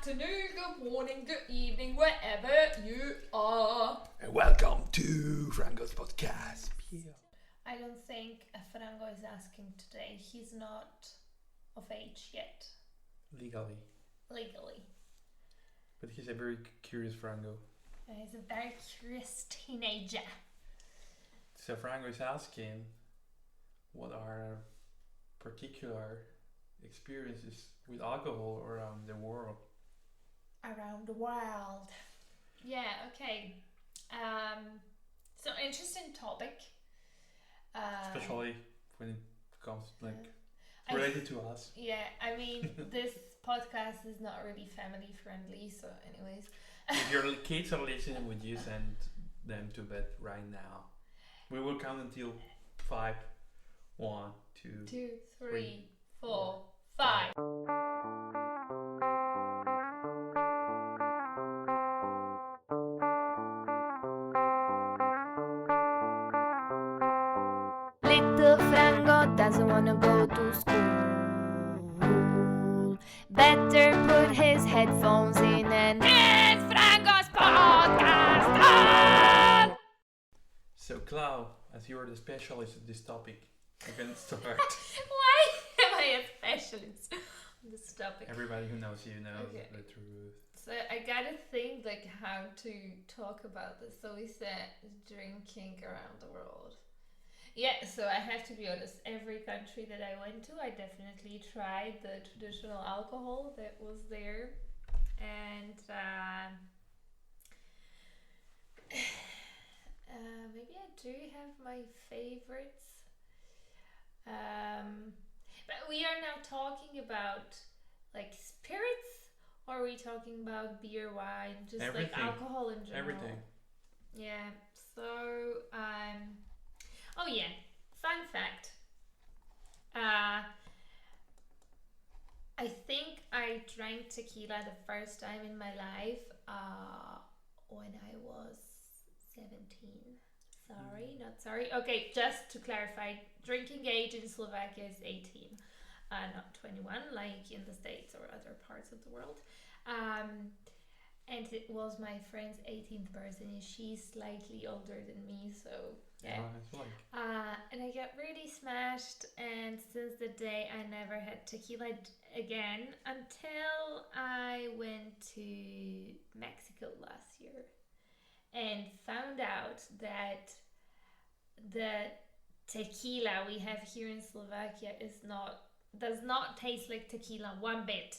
afternoon, good morning, good evening, wherever you are. And welcome to Frango's podcast. I don't think Frango is asking today. He's not of age yet. Legally. But he's a very curious Frango. He's a very curious teenager. So Frango is asking what are particular experiences with alcohol around the world. Around the world. Yeah, okay. So interesting topic. Especially when it comes related to us. Yeah, I mean, this podcast is not really family friendly, so anyways. If your kids are listening, would you send them to bed right now? We will count until 5. 1, 2, 3, 4, 5. Little Frango doesn't wanna go to school. Better put his headphones in and it's Frango's podcast on! So Clau, as you are the specialist of this topic, you can start. Why am I a specialist on this topic? Everybody who knows you knows the truth. So I gotta think how to talk about this. So we said drinking around the world. Yeah, so I have to be honest, every country that I went to, I definitely tried the traditional alcohol that was there. And maybe I do have my favorites. But we are now talking about like spirits, or are we talking about beer, wine, just everything. Like alcohol in general? Everything. Yeah, so oh yeah, fun fact. I think I drank tequila the first time in my life when I was 17. Sorry. Okay, just to clarify, drinking age in Slovakia is 18, not 21, like in the States or other parts of the world. And it was my friend's 18th birthday. She's slightly older than me, so yeah. And I got really smashed, and since the day I never had tequila again until I went to Mexico last year and found out that the tequila we have here in Slovakia does not taste like tequila one bit.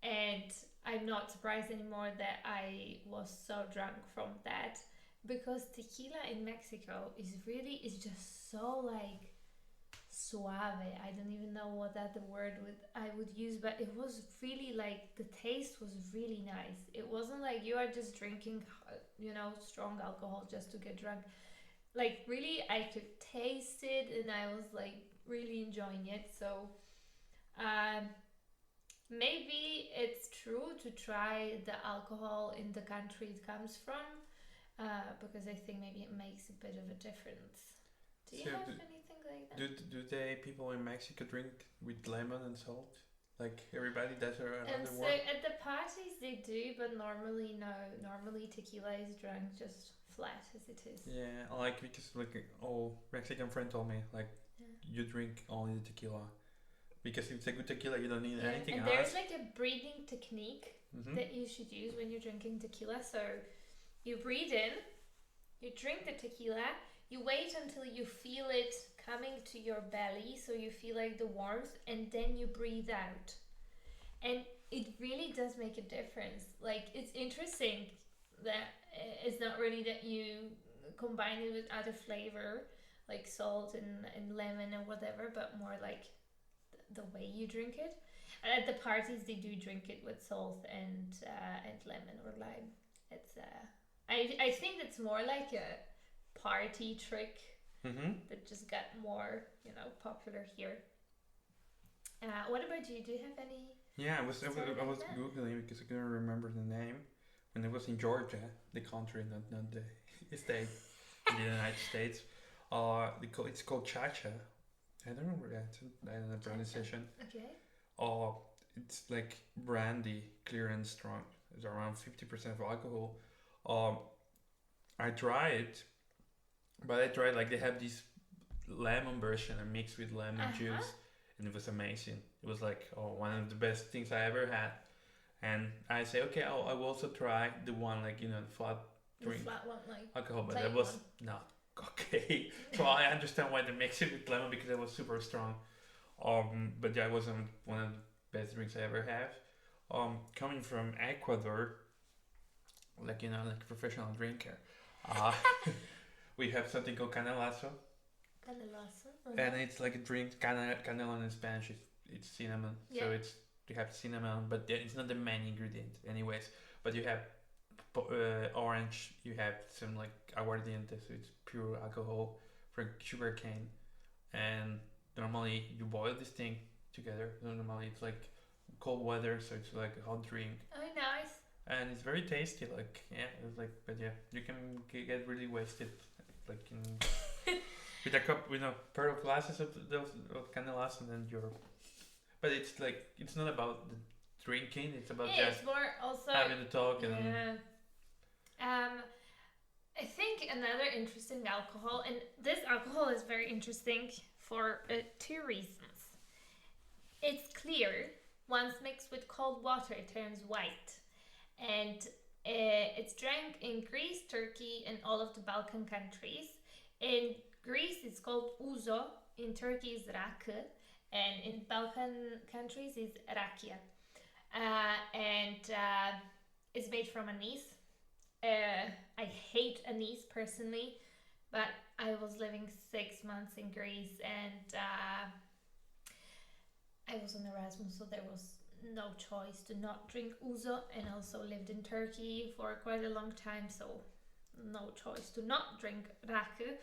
And I'm not surprised anymore that I was so drunk from that, because tequila in Mexico is just so like suave. I don't even know what other word I would use, but it was really like, the taste was really nice. It wasn't like you are just drinking, strong alcohol just to get drunk. Like really, I could taste it, and I was like really enjoying it. So maybe it's true to try the alcohol in the country it comes from, because I think maybe it makes a bit of a difference. Do you have anything like that? Do people in Mexico drink with lemon and salt? Like everybody does around the world? So at the parties they do, but normally no. Normally tequila is drunk just flat as it is. Yeah, because Mexican friend told me you drink only the tequila. Because if it's a good tequila, you don't need anything else. There's like a breathing technique that you should use when you're drinking tequila. So you breathe in, you drink the tequila, you wait until you feel it coming to your belly, so you feel like the warmth, and then you breathe out. And it really does make a difference. Like, it's interesting that it's not really that you combine it with other flavor, like salt and lemon and whatever, but more like the way you drink it. And at the parties they do drink it with salt and lemon or lime. It's I think it's more like a party trick that just got more popular here. What about you? Do you have any? Yeah, I was googling because I couldn't remember the name. When it was in Georgia, the country, not the state, in the United States, it's called cha-cha. I don't remember that. I don't know the pronunciation. Okay. it's like brandy, clear and strong. It's around 50% of alcohol. Um, I tried, but I tried like they have this lemon version and mixed with lemon juice, and it was amazing. It was like one of the best things I ever had. And I say, okay, I will also try the one like the flat drink flat one, like alcohol, but that was not okay. So I understand why they mix it with lemon because it was super strong. But yeah, it wasn't one of the best drinks I ever have. Coming from Ecuador, like like a professional drinker, uh, we have something called canelazo, and it's like a drink. Canela in Spanish it's cinnamon, so you have cinnamon, but it's not the main ingredient, anyways. But you have orange, you have some like aguardiente, so it's pure alcohol from sugar cane, and normally you boil this thing together. Normally it's like cold weather, so it's like a hot drink. Oh, nice. And it's very tasty. Like it's like, but yeah, you can get really wasted, like with a cup, pair of glasses of candelas, and then you're. But it's like it's not about the drinking. It's about just it's more also having the talk and. I think another interesting alcohol, and this alcohol is very interesting for two reasons. It's clear. Once mixed with cold water, it turns white. And it's drank in Greece, Turkey, and all of the Balkan countries. In Greece, it's called ouzo. In Turkey, it's rakı. And in Balkan countries, it's rakia. It's made from anise. I hate anise personally, but I was living 6 months in Greece, and I was on Erasmus, so there was no choice to not drink ouzo, and also lived in Turkey for quite a long time, so no choice to not drink rakı.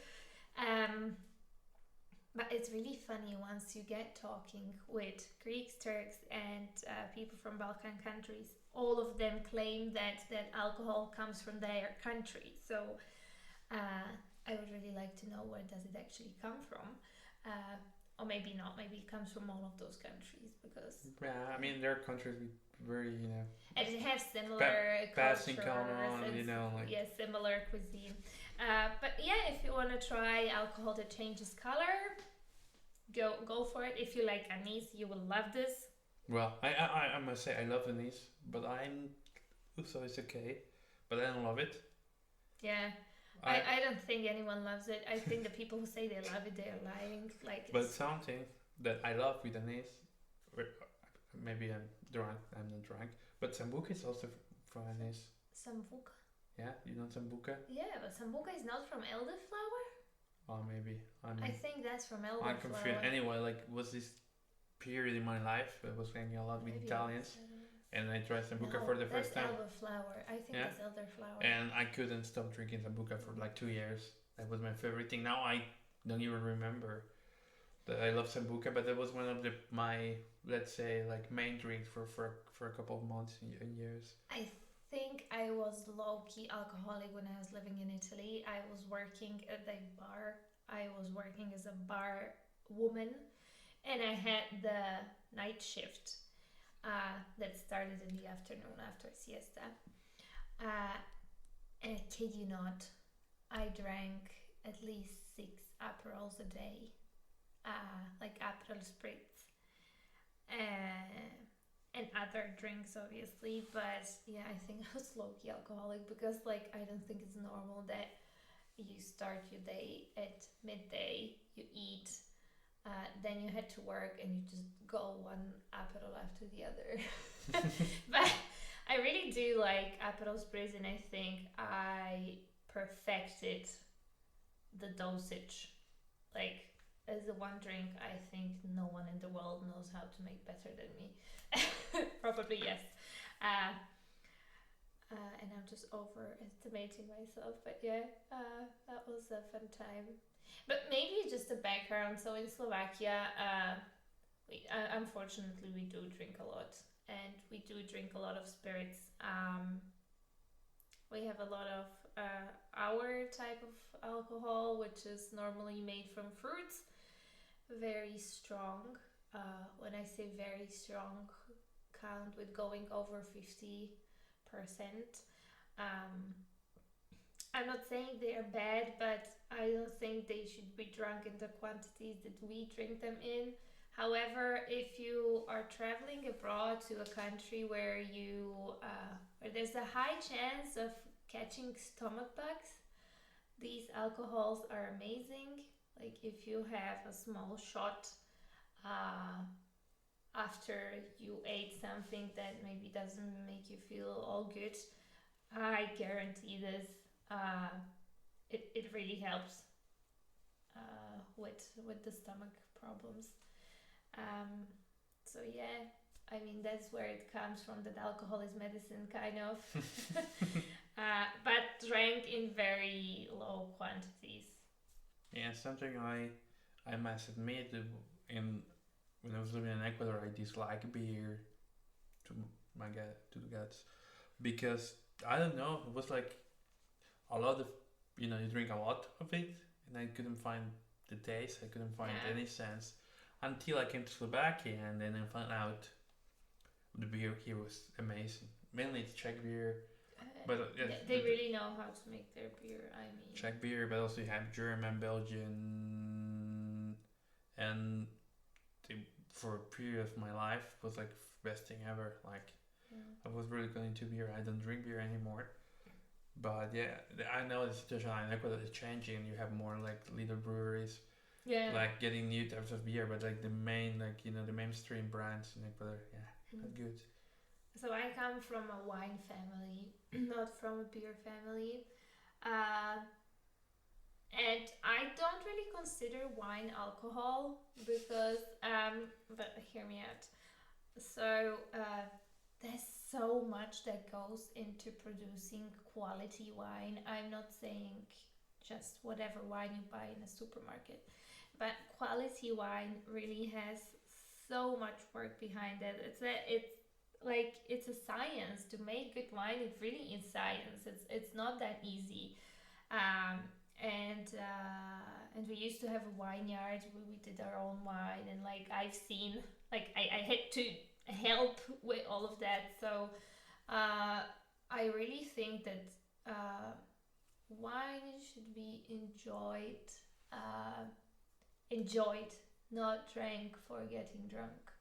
But it's really funny once you get talking with Greeks, Turks, and people from Balkan countries. All of them claim that alcohol comes from their country. So I would really like to know where does it actually come from. Or maybe not. Maybe it comes from all of those countries because. Yeah, I mean there are countries with very and it has similar passing cultures, on, like similar cuisine. But yeah, if you want to try alcohol that changes color, go for it. If you like anise, you will love this. Well, I must say I love anise, but ouzo is okay, but I don't love it. Yeah. I don't think anyone loves it. I think the people who say they love it, they are lying. But something that I love with anise, maybe I'm drunk. I'm not drunk. But sambuca is also from anise. Sambuca. Yeah, you know sambuca. Yeah, but sambuca is not from elderflower. Oh, maybe. I think that's from elderflower. I'm confused. Anyway, was this period in my life I was hanging a lot with Italians. And I tried sambuca for the first time. That's elderflower. I think it's elderflower. And I couldn't stop drinking sambuca for like 2 years. That was my favorite thing. Now I don't even remember that I love sambuca, but that was one of my, let's say, like main drinks for a couple of months and years. I think I was low-key alcoholic when I was living in Italy. I was working at a bar. I was working as a bar woman, and I had the night shift. That started in the afternoon after siesta. And I kid you not, I drank at least 6 Aperols a day. Like Aperol Spritz. And other drinks, obviously. But yeah, I think I was low-key alcoholic because I don't think it's normal that you start your day at midday, you eat, then you head to work and you just go one Aperol after the other. But I really do like Aperol Spritz, and I think I perfected the dosage. As the one drink, I think no one in the world knows how to make better than me. Probably yes. And I'm just overestimating myself. But yeah, that was a fun time. But maybe just a background. So in Slovakia, unfortunately, we do drink a lot. And we do drink a lot of spirits. We have a lot of our type of alcohol, which is normally made from fruits. Very strong. When I say very strong, account with going over 50%. Um, I'm not saying they are bad, but I don't think they should be drunk in the quantities that we drink them in. However, if you are traveling abroad to a country where where there's a high chance of catching stomach bugs, these alcohols are amazing. Like if you have a small shot uh, after you ate something that maybe doesn't make you feel all good, I guarantee this. It really helps with the stomach problems. Um, so yeah, I mean that's where it comes from. That alcohol is medicine, kind of, but drank in very low quantities. Yeah, something I must admit, in when I was living in Ecuador, I dislike beer to to the guts, because I don't know, it was like a lot of, you know, you drink a lot of it, and I couldn't find the taste. I couldn't find Yeah. any sense until I came to Slovakia, and then I found out the beer here was amazing. Mainly it's Czech beer, but They really know how to make their beer. I mean, Czech beer, but also you have German, Belgian, and they, for a period of my life was like best thing ever. Like I was really going into beer. I don't drink beer anymore. But yeah, I know the situation in Ecuador is changing. You have more like little breweries, yeah, like getting new types of beer. But like the main, like, you know, the mainstream brands in Ecuador, yeah, not good. So I come from a wine family, not from a beer family. Uh, and I don't really consider wine alcohol because, but hear me out. So there's so much that goes into producing quality wine. I'm not saying just whatever wine you buy in a supermarket, but quality wine really has so much work behind it. It's a science to make good wine. It really is science. It's not that easy. Um, and we used to have a vineyard where we did our own wine, and like I've seen, like I had to help with all of that. So I really think that wine should be uh, enjoyed, not drank for getting drunk.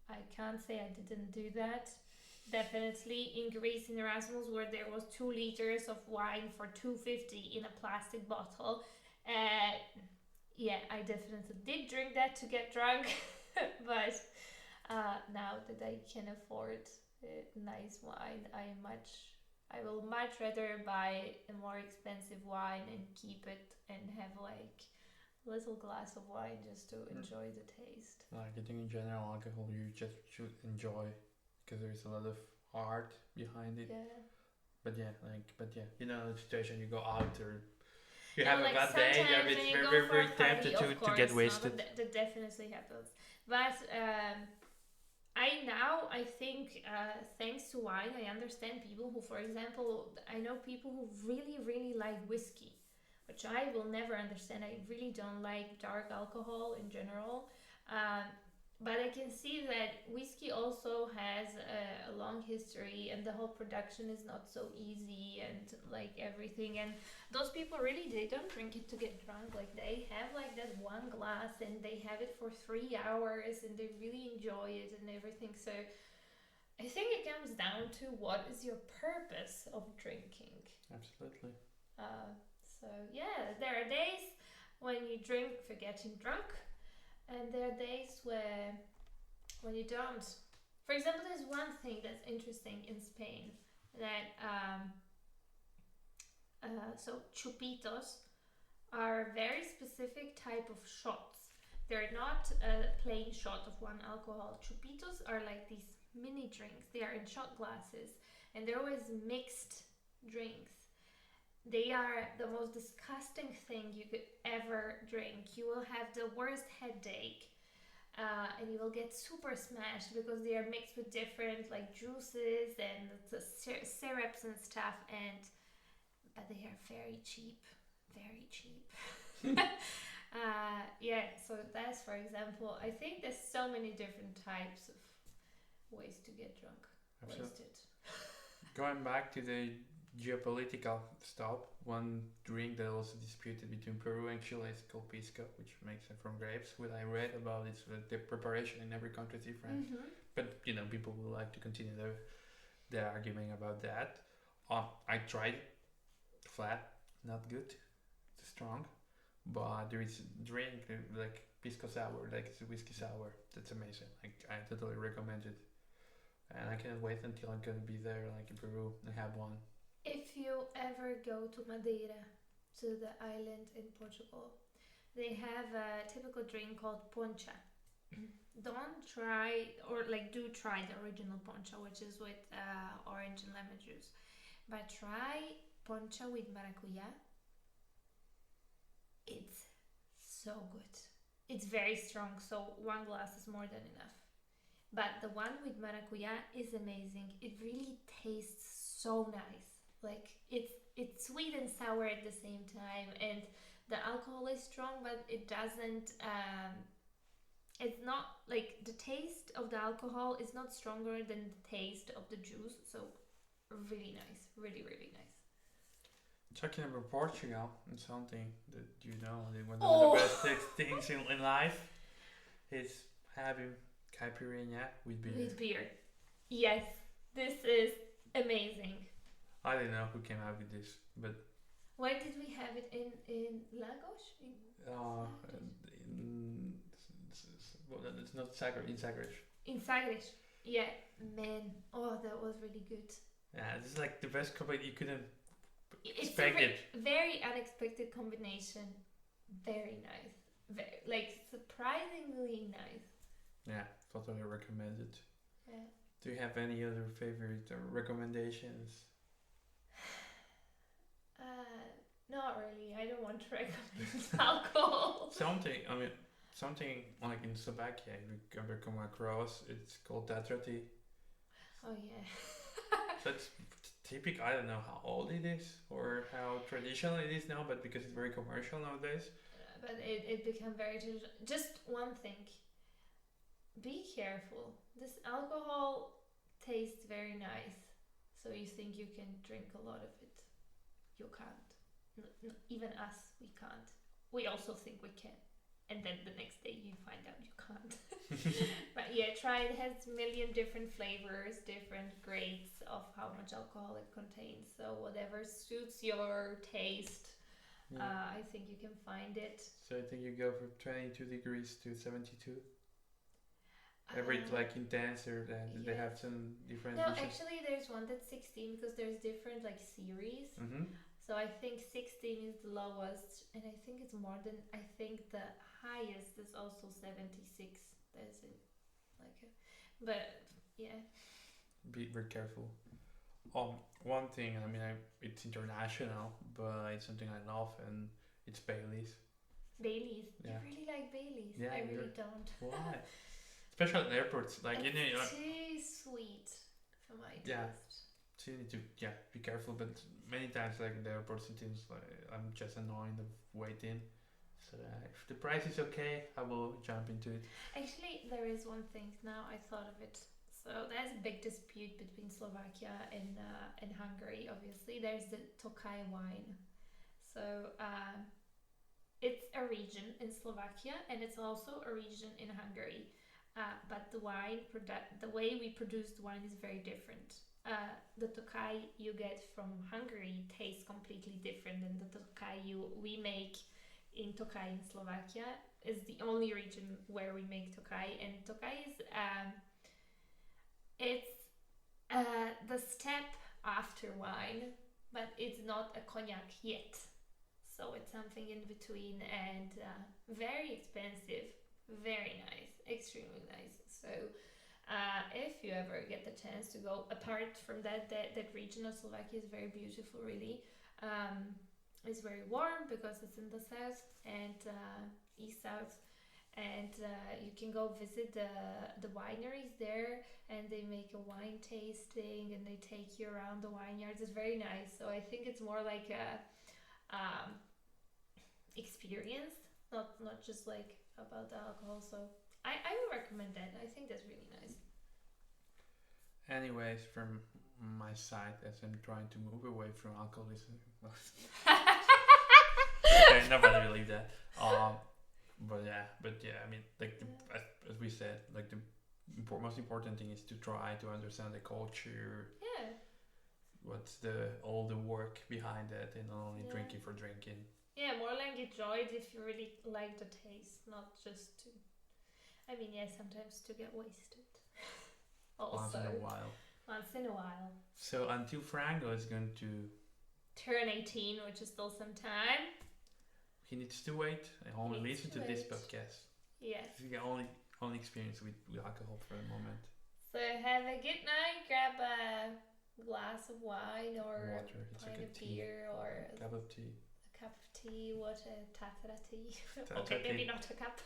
I can't say I didn't do that. Definitely in Greece in Erasmus, where there was 2 liters of wine for 250 in a plastic bottle. Uh, yeah, I definitely did drink that to get drunk, but now that I can afford nice wine, I will much rather buy a more expensive wine and keep it and have like a little glass of wine just to enjoy the taste. Like I think in general, alcohol you just should enjoy, because there's a lot of art behind it. Yeah. But yeah, you know the situation, you go out or you Yeah, have like a bad day, you're sometimes when you go very, for very a party, tempted of to course, get no, wasted. that definitely happens. But I think thanks to wine, I understand people who, for example, I know people who really, really like whiskey, which I will never understand. I really don't like dark alcohol in general. Um, but I can see that whiskey also has a long history, and the whole production is not so easy, and like everything. And those people really, they don't drink it to get drunk. Like they have like that one glass, and they have it for 3 hours, and they really enjoy it and everything. So I think it comes down to what is your purpose of drinking. Absolutely. So yeah, there are days when you drink for getting drunk, and there are days when you don't. For example, there's one thing that's interesting in Spain that so chupitos are a very specific type of shots. They're not a plain shot of one alcohol. Chupitos are like these mini drinks. They are in shot glasses, and they're always mixed drinks. They are the most disgusting thing you could ever drink. You will have the worst headache, and you will get super smashed because they are mixed with different like juices and the syrups and stuff. And but they are very cheap, very cheap. Yeah. So that's, for example, I think there's so many different types of ways to get drunk. Absolutely. Wasted. Going back to the geopolitical stuff, one drink that was disputed between Peru and Chile is called pisco, which makes it from grapes. What I read about it, the preparation in every country is different. Mm-hmm. But people will like to continue the argument about that. I tried it flat, not good, it's strong. But there is a drink like pisco sour, like it's a whiskey sour. That's amazing. Like I totally recommend it, and I can't wait until I'm gonna be there, like in Peru, and have one. If you ever go to Madeira, to the island in Portugal, they have a typical drink called poncha. Don't try, or like do try the original poncha, which is with orange and lemon juice. But try poncha with maracuya. It's so good. It's very strong, so one glass is more than enough. But the one with maracuya is amazing. It really tastes so nice. Like it's sweet and sour at the same time, and the alcohol is strong, but it doesn't. It's not like the taste of the alcohol is not stronger than the taste of the juice. So really nice, really nice. Talking about Portugal and something that one of Oh, the best things in life is having caipirinha with beer. with beer. Yes, this is amazing. I don't know who came out with this, but Where did we have it in Lagos? uh, in, well, it's not Zagreb, in Zagreb. In Sagres. Yeah, man. Oh, that was really good. Yeah, this is like the best cup you couldn't It's expect it. very unexpected combination. Very nice. Like surprisingly nice. Yeah, totally recommend it. Yeah. Do you have any other favorite recommendations? Not really. I don't want to recommend alcohol. Something like in Slovakia, if you ever come across, it's called Nazdravie. Oh yeah. So it's typical. I don't know how old it is or how traditional it is now, but because it's very commercial nowadays. But it became very just one thing. Be careful. This alcohol tastes very nice, so you think you can drink a lot of it. You can't. Even us, we can't. We also think we can, and then the next day you find out you can't. But yeah, try it. It has a million different flavors, different grades of how much alcohol it contains. So whatever suits your taste, I think you can find it. So I think you go from 22 degrees to 72. Every like intense or they yeah. have some different. No, dishes? actually, there's one that's 16 because there's different like series. Mm-hmm. So I think 16 is the lowest, and I think it's more than. I think the highest is also 76. There's it, like, but yeah. Be very careful. One thing. I mean, it's international, but it's something I love, and it's Bailey's. Baileys. Yeah. You really like Baileys? Yeah, I really don't. Why? Especially at airports, like It's too sweet for my taste. So you need to be careful. But many times, like in the airports, it seems like I'm just annoyed of waiting. So if the price is okay, I will jump into it. Actually, there is one thing. Now I thought of it. So there's a big dispute between Slovakia and Hungary. Obviously, there's the Tokaj wine. So it's a region in Slovakia, and it's also a region in Hungary. But the way we produce the wine is very different. The Tokaj you get from Hungary tastes completely different than the Tokaj we make in Tokaj in Slovakia. Is the only region where we make Tokaj, and Tokaj is it's the step after wine, but it's not a cognac yet. So it's something in between, and very expensive, very nice, extremely nice. So if you ever get the chance to go, apart from that region of Slovakia is very beautiful, really. It's very warm because it's in the south and east south, and you can go visit the wineries there, and they make a wine tasting and they take you around the vineyards. It's very nice. So I think it's more like a experience, not just like about the alcohol. So I would recommend that. I think that's really nice. anyways, from my side, as I'm trying to move away from alcoholism. Okay, nobody believed that. But yeah, I mean, like as we said, like the most important thing is to try to understand the culture. Yeah. What's all the work behind it, and not only drinking for drinking. Yeah, more like enjoy it if you really like the taste, not just to. I mean, yeah, sometimes to get wasted. Also. Once in a while. Once in a while. So until Franco is going to turn 18, which is still some time. He needs to wait and only listen to this podcast. Yes. This is the only experience with alcohol for the moment. So have a good night. Grab a glass of wine or water. A pint of beer or a cup of tea. A cup of tea. What a tata tea. Okay, maybe not a cup.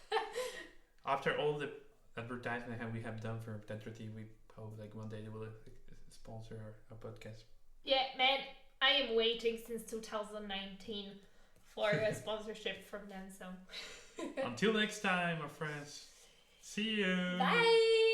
After all the advertisement we have done for Tetra Tea, we hope like one day they will sponsor our podcast. Yeah, man, I am waiting since 2019 for a sponsorship from them. So until next time, my friends. See you. Bye.